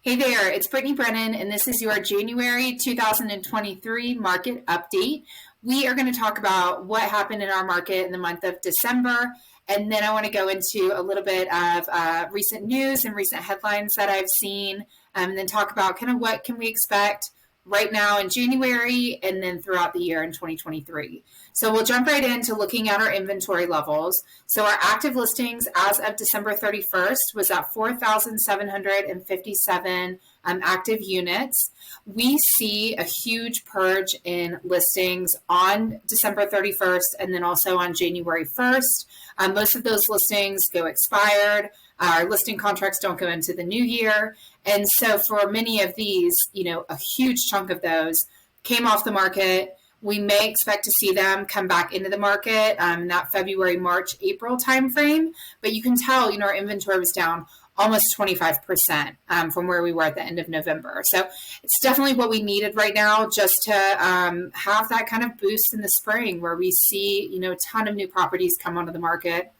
Hey there, it's Brittany Brennan, and this is your January 2023 market update. We are going to talk about what happened in our market in the month of December, and then I want to go into a little bit of recent news and recent headlines that I've seen, and then talk about kind of what can we expect right now in January and then throughout the year in 2023. So we'll jump right into looking at our inventory levels. So our active listings as of December 31st was at 4,757 active units. We see a huge purge in listings on December 31st and then also on January 1st. Most of those listings go expired. Our listing contracts don't go into the new year. And so for many of these, a huge chunk of those came off the market. We may expect to see them come back into the market in that February, March, April timeframe. But you can tell, our inventory was down almost 25% from where we were at the end of November. So it's definitely what we needed right now just to have that kind of boost in the spring where we see, a ton of new properties come onto the market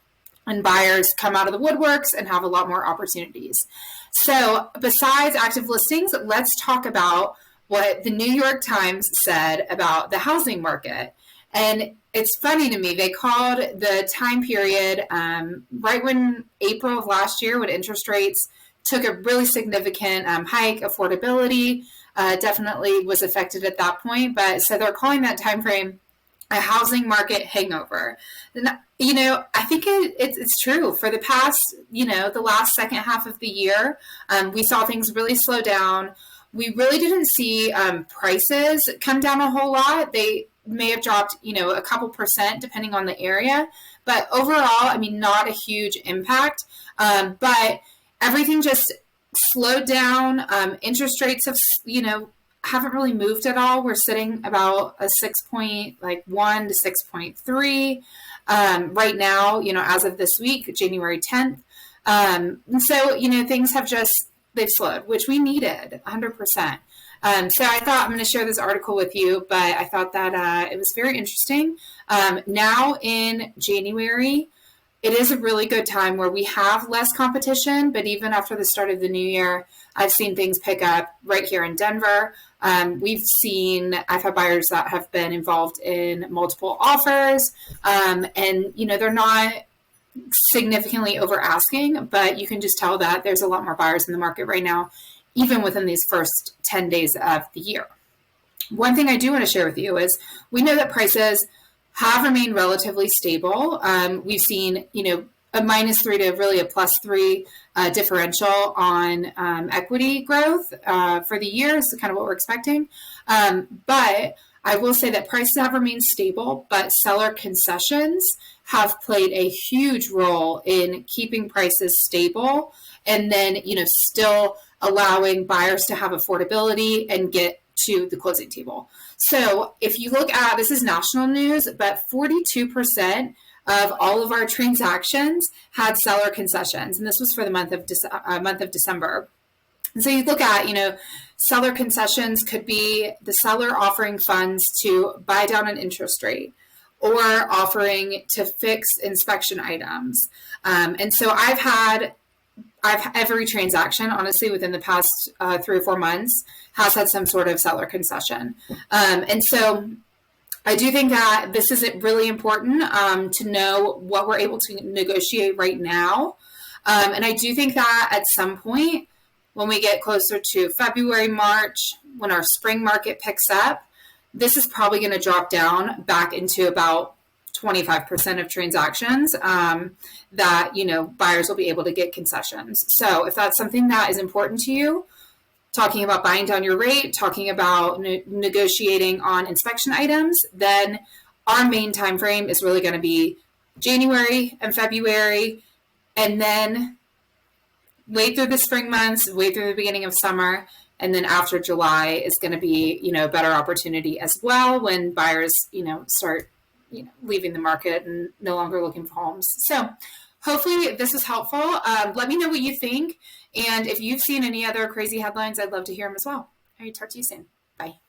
and buyers come out of the woodworks and have a lot more opportunities. So besides active listings, let's talk about what the New York Times said about the housing market. And it's funny to me, they called the time period right when April of last year, when interest rates took a really significant hike, affordability definitely was affected at that point. But so they're calling that time frame a housing market hangover. And, I think it's true. For the past, the last second half of the year, we saw things really slow down. We really didn't see prices come down a whole lot. They may have dropped, a couple percent depending on the area. But overall, not a huge impact. But everything just slowed down. Interest rates have, haven't really moved at all. We're sitting about a 6.1 to 6.3 right now, as of this week, January 10th. And so, things have they've slowed, which we needed 100%. So I thought I'm going to share this article with you, but I thought that it was very interesting. Now in January, it is a really good time where we have less competition, but even after the start of the new year, I've seen things pick up right here in Denver. I've had buyers that have been involved in multiple offers, and, they're not significantly over asking, but you can just tell that there's a lot more buyers in the market right now, even within these first 10 days of the year. One thing I do want to share with you is we know that prices have remained relatively stable. We've seen, a -3 to really a +3 differential on equity growth for the year is kind of what we're expecting. But I will say that prices have remained stable, but seller concessions have played a huge role in keeping prices stable and then, still allowing buyers to have affordability and get to the closing table. So if you look at, this is national news, but 42% of all of our transactions had seller concessions. And this was for the month of December. And so you look at, seller concessions could be the seller offering funds to buy down an interest rate or offering to fix inspection items. And so I've every transaction, honestly, within the past 3 or 4 months has had some sort of seller concession. And so I do think that this is really important to know what we're able to negotiate right now. And I do think that at some point, when we get closer to February, March, when our spring market picks up, this is probably going to drop down back into about 25% of transactions that, buyers will be able to get concessions. So if that's something that is important to you, talking about buying down your rate, talking about negotiating on inspection items, then our main time frame is really going to be January and February, and then wait through the spring months, wait through the beginning of summer, and then after July is going to be, a better opportunity as well when buyers, start, leaving the market and no longer looking for homes. So hopefully this is helpful. Let me know what you think. And if you've seen any other crazy headlines, I'd love to hear them as well. All right, talk to you soon. Bye.